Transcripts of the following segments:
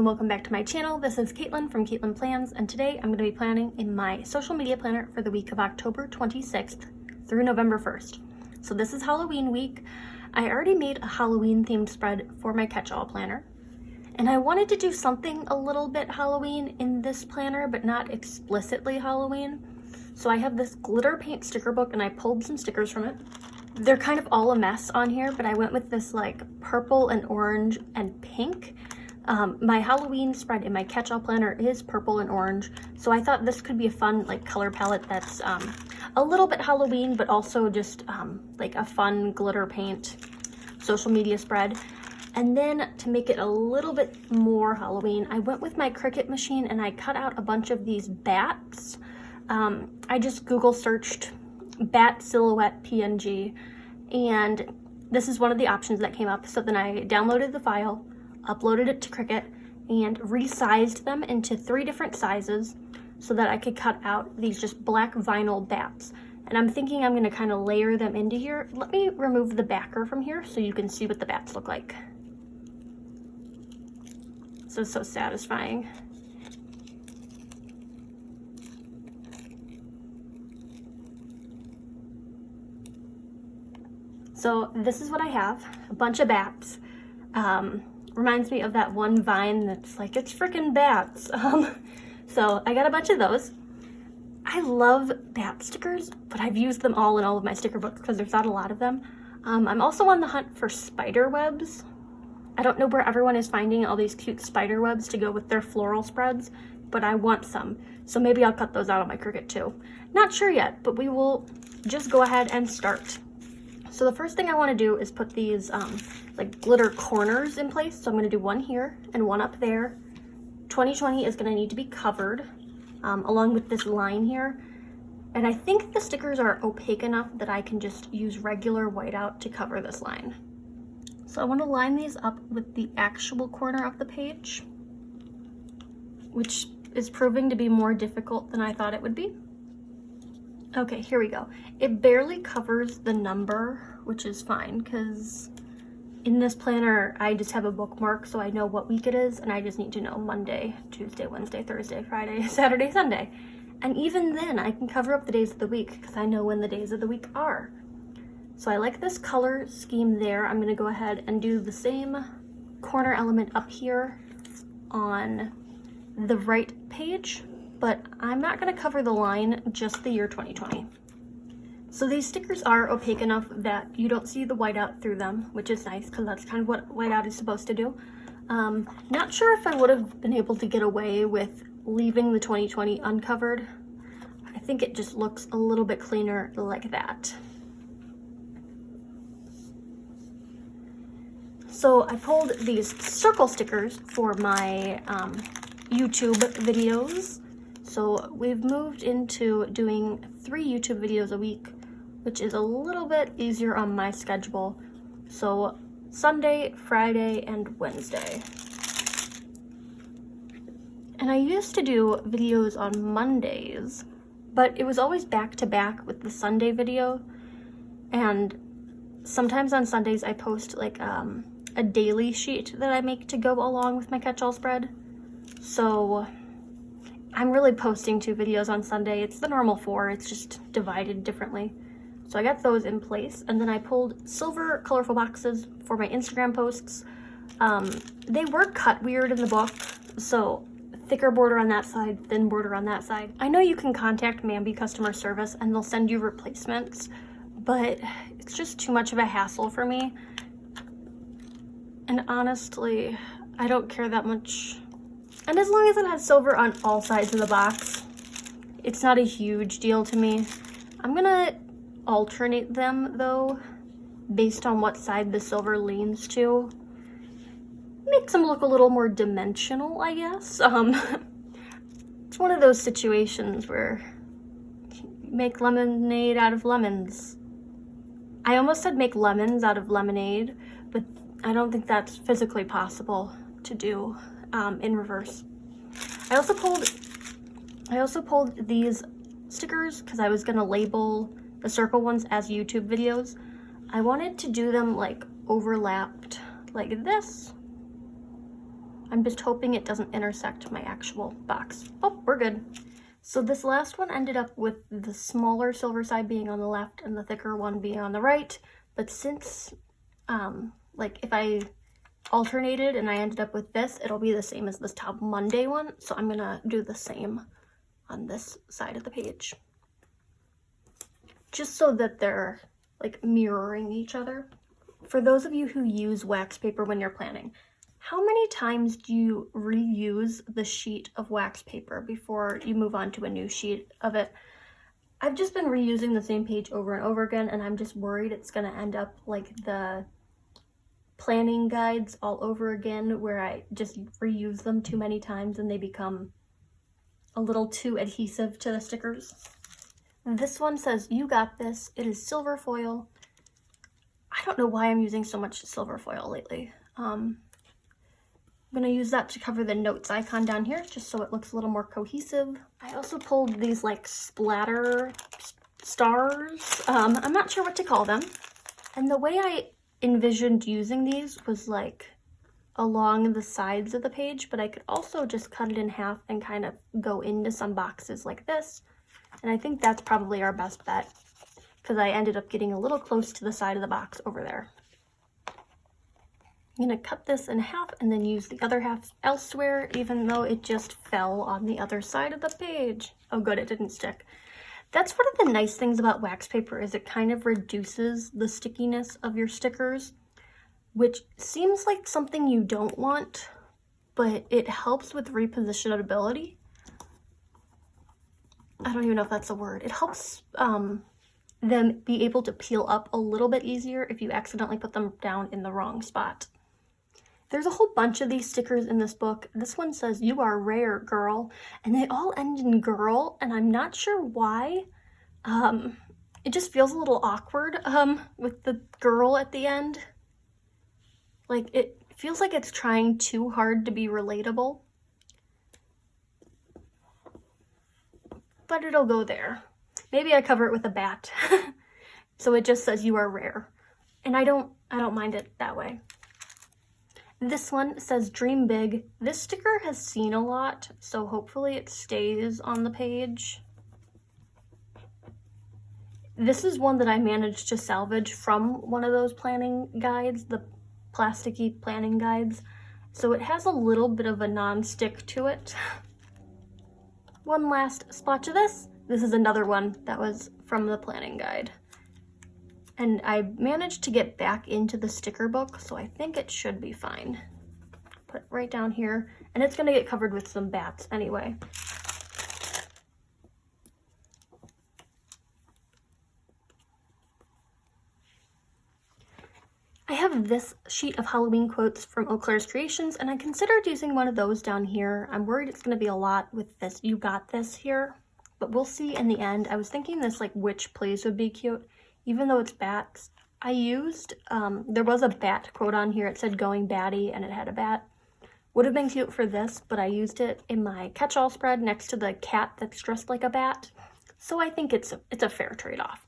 welcome back to my channel. This is Caitlin from Caitlin Plans, and today I'm going to be planning in my social media planner for the week of October 26th through November 1st. So this is Halloween week. I already made a Halloween themed spread for my catch-all planner, and I wanted to do something a little bit Halloween in this planner, but not explicitly Halloween. So I have this glitter paint sticker book, and I pulled some stickers from it. They're kind of all a mess on here, but I went with this like purple and orange and pink. My Halloween spread in my catch-all planner is purple and orange, so I thought this could be a fun like color palette that's a little bit Halloween, but also just like a fun glitter paint social media spread. And then to make it a little bit more Halloween, I went with my Cricut machine and I cut out a bunch of these bats. I just Google searched bat silhouette PNG, and this is one of the options that came up. So then I downloaded the file, uploaded it to Cricut, and resized them into 3 different sizes so that I could cut out these just black vinyl bats. And I'm thinking I'm going to kind of layer them into here. Let me remove the backer from here so you can see what the bats look like. This is so satisfying. So this is what I have, a bunch of bats. Reminds me of that one Vine that's like, it's freaking bats. So I got a bunch of those. I love bat stickers, but I've used them all in all of my sticker books because there's not a lot of them. I'm also on the hunt for spider webs. I don't know where everyone is finding all these cute spider webs to go with their floral spreads, but I want some. So maybe I'll cut those out on my Cricut too. Not sure yet, but we will just go ahead and start. So the first thing I want to do is put these like glitter corners in place. So I'm going to do one here and one up there. 2020 is going to need to be covered along with this line here. And I think the stickers are opaque enough that I can just use regular whiteout to cover this line. So I want to line these up with the actual corner of the page, which is proving to be more difficult than I thought it would be. Okay, here we go. It barely covers the number, which is fine because in this planner, I just have a bookmark so I know what week it is, and I just need to know Monday, Tuesday, Wednesday, Thursday, Friday, Saturday, Sunday. And even then, I can cover up the days of the week because I know when the days of the week are. So I like this color scheme there. I'm going to go ahead and do the same corner element up here on the right page, but I'm not going to cover the line, just the year 2020. So these stickers are opaque enough that you don't see the whiteout through them, which is nice because that's kind of what whiteout is supposed to do. Not sure if I would have been able to get away with leaving the 2020 uncovered. I think it just looks a little bit cleaner like that. So I pulled these circle stickers for my YouTube videos. So we've moved into doing 3 YouTube videos a week, which is a little bit easier on my schedule. So Sunday, Friday, and Wednesday. And I used to do videos on Mondays, but it was always back to back with the Sunday video. And sometimes on Sundays I post like a daily sheet that I make to go along with my catch-all spread. So I'm really posting 2 videos on Sunday. It's the normal 4, it's just divided differently. So I got those in place, and then I pulled silver colorful boxes for my Instagram posts. They were cut weird in the book, so thicker border on that side, thin border on that side. I know you can contact Mambi customer service and they'll send you replacements, but it's just too much of a hassle for me. And honestly, I don't care that much. And as long as it has silver on all sides of the box, it's not a huge deal to me. I'm gonna alternate them though, based on what side the silver leans to. Makes them look a little more dimensional, I guess. It's one of those situations where you make lemonade out of lemons. I almost said make lemons out of lemonade, but I don't think that's physically possible to do. In reverse. I also pulled these stickers because I was gonna label the circle ones as YouTube videos. I wanted to do them like overlapped like this, I'm just hoping it doesn't intersect my actual box. Oh, we're good. So this last one ended up with the smaller silver side being on the left and the thicker one being on the right. But since, like if I alternated and I ended up with this, it'll be the same as this Top Monday one. So I'm gonna do the same on this side of the page. Just so that they're like mirroring each other. For those of you who use wax paper when you're planning, how many times do you reuse the sheet of wax paper before you move on to a new sheet of it? I've just been reusing the same page over and over again, and I'm just worried it's gonna end up like the planning guides all over again, where I just reuse them too many times and they become a little too adhesive to the stickers. This one says, "You got this." It is silver foil. I don't know why I'm using so much silver foil lately. I'm gonna use that to cover the notes icon down here, just so it looks a little more cohesive. I also pulled these like splatter stars. I'm not sure what to call them. And the way I envisioned using these was like along the sides of the page, but I could also just cut it in half and kind of go into some boxes like this. And I think that's probably our best bet, because I ended up getting a little close to the side of the box over there. I'm gonna cut this in half and then use the other half elsewhere, even though it just fell on the other side of the page. Oh good, it didn't stick. That's one of the nice things about wax paper, is it kind of reduces the stickiness of your stickers, which seems like something you don't want, but it helps with repositionability. I don't even know if that's a word. It helps them be able to peel up a little bit easier if you accidentally put them down in the wrong spot. There's a whole bunch of these stickers in this book. This one says, "You are rare, girl," and they all end in girl, and I'm not sure why. It just feels a little awkward with the girl at the end. Like, it feels like it's trying too hard to be relatable. But it'll go there. Maybe I cover it with a bat. So it just says, "You are rare." And I don't mind it that way. This one says, "Dream big." This sticker has seen a lot, so hopefully it stays on the page. This is one that I managed to salvage from one of those planning guides, the plasticky planning guides. So it has a little bit of a non-stick to it. One last splotch of this. This is another one that was from the planning guide. And I managed to get back into the sticker book, so I think it should be fine. Put it right down here, and it's gonna get covered with some bats anyway. I have this sheet of Halloween quotes from Eau Claire's Creations, and I considered using one of those down here. I'm worried it's gonna be a lot with this "You got this" here, but we'll see in the end. I was thinking this like "Which plays" would be cute, even though it's bats. I used, there was a bat quote on here. It said "Going Batty," and it had a bat. Would have been cute for this, but I used it in my catch-all spread next to the cat that's dressed like a bat. So I think it's a fair trade-off.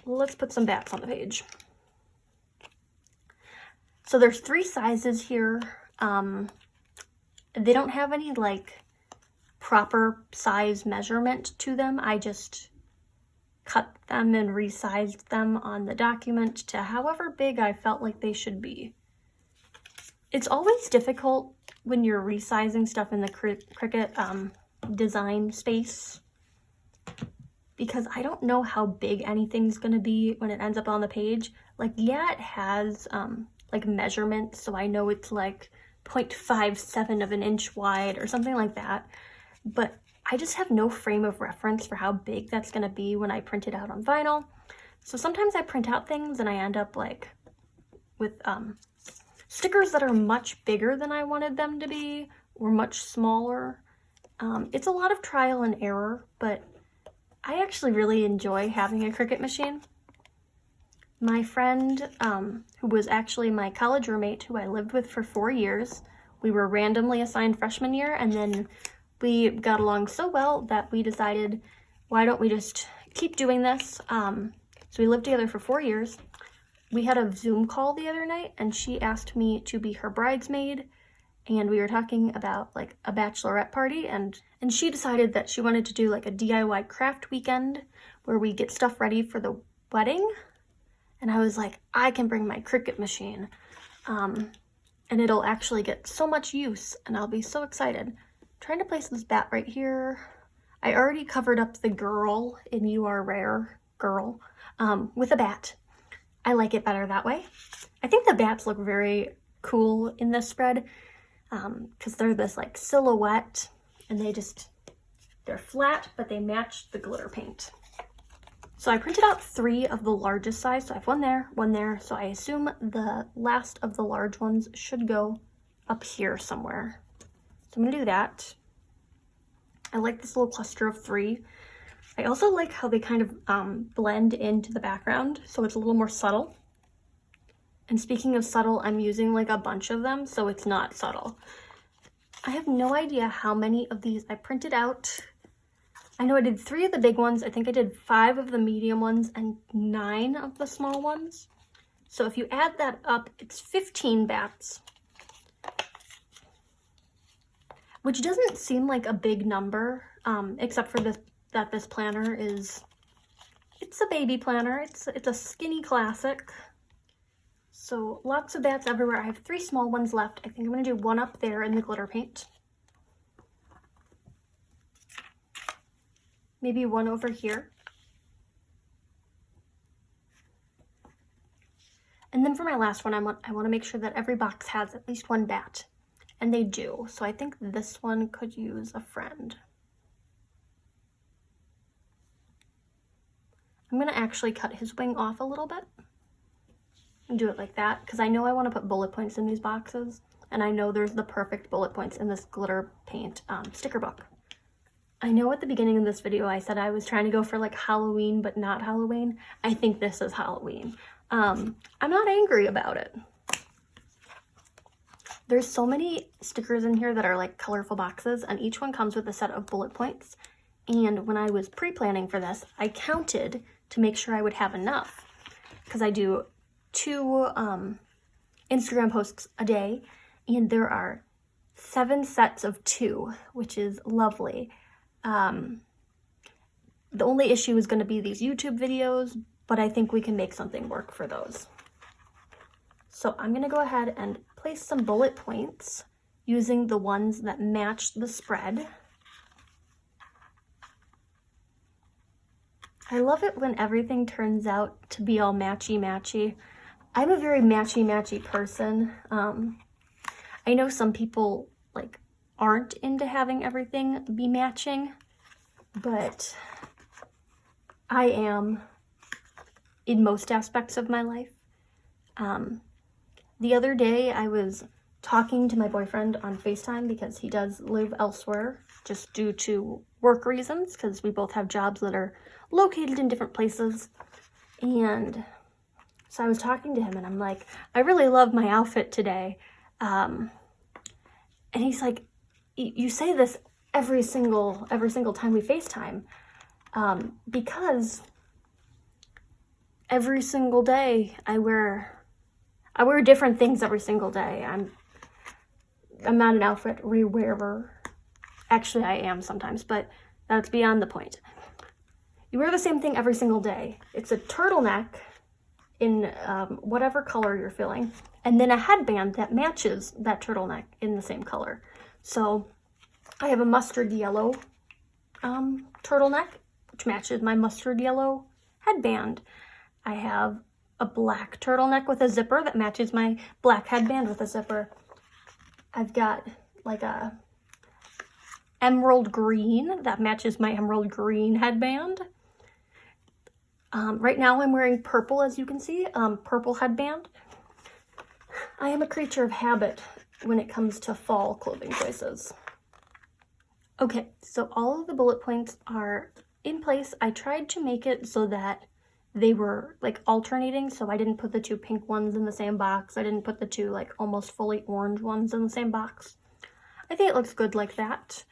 Let's put some bats on the page. So there's 3 sizes here. They don't have any like proper size measurement to them. I just cut them and resized them on the document to however big I felt like they should be. It's always difficult when you're resizing stuff in the Cricut design space, because I don't know how big anything's gonna be when it ends up on the page. Like, yeah, it has like measurements, so I know it's like 0.57 of an inch wide or something like that, but I just have no frame of reference for how big that's gonna be when I print it out on vinyl. So sometimes I print out things and I end up like with stickers that are much bigger than I wanted them to be, or much smaller. It's a lot of trial and error, but I actually really enjoy having a Cricut machine. My friend, who was actually my college roommate, who I lived with for 4 years, we were randomly assigned freshman year, and then we got along so well that we decided, why don't we just keep doing this? So we lived together for 4 years. We had a Zoom call the other night, and she asked me to be her bridesmaid, and we were talking about like a bachelorette party, and she decided that she wanted to do like a DIY craft weekend where we get stuff ready for the wedding. And I was like, I can bring my Cricut machine, and it'll actually get so much use, and I'll be so excited. I'm trying to place this bat right here. I already covered up the girl in You Are Rare, girl, with a bat. I like it better that way. I think the bats look very cool in this spread, because they're this like silhouette, and they're flat, but they match the glitter paint. So I printed out 3 of the largest size, so I have one there, so I assume the last of the large ones should go up here somewhere. So I'm gonna do that. I like this little cluster of 3. I also like how they kind of blend into the background, so it's a little more subtle. And speaking of subtle, I'm using like a bunch of them, so it's not subtle. I have no idea how many of these I printed out. I know I did 3 of the big ones. I think I did 5 of the medium ones and 9 of the small ones. So if you add that up, it's 15 bats. Which doesn't seem like a big number, except for that this planner it's a baby planner. It's a skinny classic. So lots of bats everywhere. I have 3 small ones left. I think I'm gonna do 1 up there in the glitter paint. Maybe 1 over here. And then for my last one, I want to make sure that every box has at least 1 bat. And they do. So I think this one could use a friend. I'm going to actually cut his wing off a little bit. And do it like that. Because I know I want to put bullet points in these boxes. And I know there's the perfect bullet points in this glitter paint sticker book. I know at the beginning of this video I said I was trying to go for like Halloween, but not Halloween. I think this is Halloween. I'm not angry about it. There's so many stickers in here that are like colorful boxes, and each one comes with a set of bullet points. And when I was pre-planning for this, I counted to make sure I would have enough, because I do 2 Instagram posts a day, and there are 7 sets of 2, which is lovely. The only issue is going to be these YouTube videos, but I think we can make something work for those. So I'm going to go ahead and place some bullet points using the ones that match the spread. I love it when everything turns out to be all matchy-matchy. I'm a very matchy-matchy person. I know some people like aren't into having everything be matching, but I am in most aspects of my life. The other day I was talking to my boyfriend on FaceTime because he does live elsewhere just due to work reasons, because we both have jobs that are located in different places. And so I was talking to him and I'm like, I really love my outfit today. And he's like, you say this every single time we FaceTime, because every single day I wear different things every single day. I'm not an outfit rewearer. Actually, I am sometimes, but that's beyond the point. You wear the same thing every single day. It's a turtleneck in whatever color you're feeling, and then a headband that matches that turtleneck in the same color. So I have a mustard yellow turtleneck, which matches my mustard yellow headband. I have a black turtleneck with a zipper that matches my black headband with a zipper. I've got like a emerald green that matches my emerald green headband. Right now I'm wearing purple, as you can see, purple headband. I am a creature of habit when it comes to fall clothing choices. Okay, so all of the bullet points are in place. I tried to make it so that they were like alternating, so I didn't put the 2 pink ones in the same box. I didn't put the 2 like almost fully orange ones in the same box. I think it looks good like that.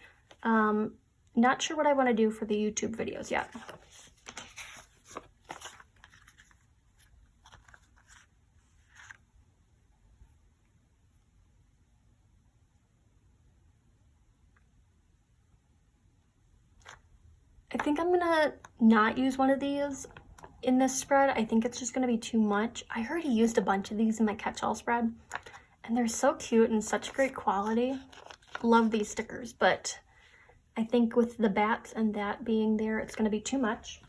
Not sure what I want to do for the YouTube videos yet. I think I'm gonna not use one of these in this spread. I think it's just gonna be too much. I already used a bunch of these in my catch-all spread, and they're so cute and such great quality. Love these stickers, but I think with the bats and that being there, it's gonna be too much.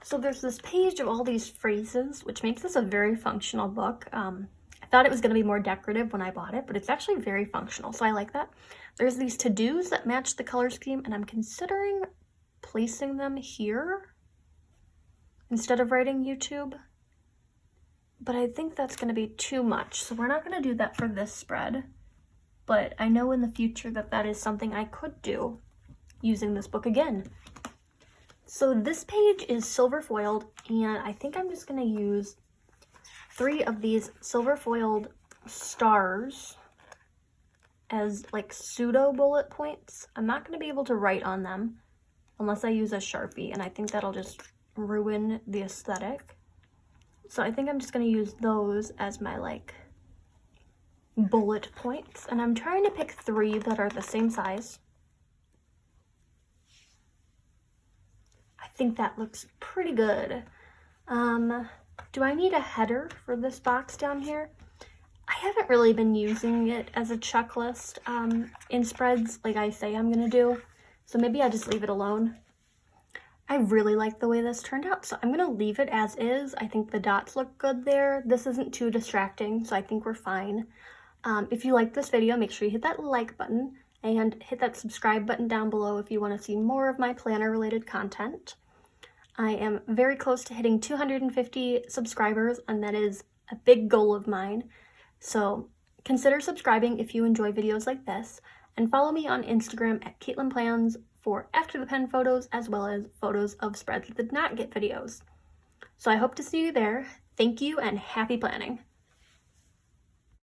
So there's this page of all these phrases, which makes this a very functional book. I thought it was gonna be more decorative when I bought it, but it's actually very functional, so I like that. There's these to-dos that match the color scheme, and I'm considering placing them here instead of writing YouTube, but I think that's going to be too much, so we're not going to do that for this spread, but I know in the future that that is something I could do using this book again. So this page is silver foiled, and I think I'm just going to use 3 of these silver foiled stars as like pseudo bullet points. I'm not going to be able to write on them unless I use a Sharpie, and I think that'll just ruin the aesthetic. So I think I'm just going to use those as my like bullet points, and I'm trying to pick 3 that are the same size. I think that looks pretty good. Do I need a header for this box down here? I haven't really been using it as a checklist in spreads like I say I'm gonna do, so maybe I just leave it alone. I really like the way this turned out, so I'm gonna leave it as is. I think the dots look good there. This isn't too distracting, so I think we're fine. If you like this video, make sure you hit that like button and hit that subscribe button down below if you want to see more of my planner related content. I am very close to hitting 250 subscribers, and that is a big goal of mine. So consider subscribing if you enjoy videos like this, and follow me on Instagram at Caitlin Plans for after the pen photos, as well as photos of spreads that did not get videos. So I hope to see you there. Thank you and happy planning.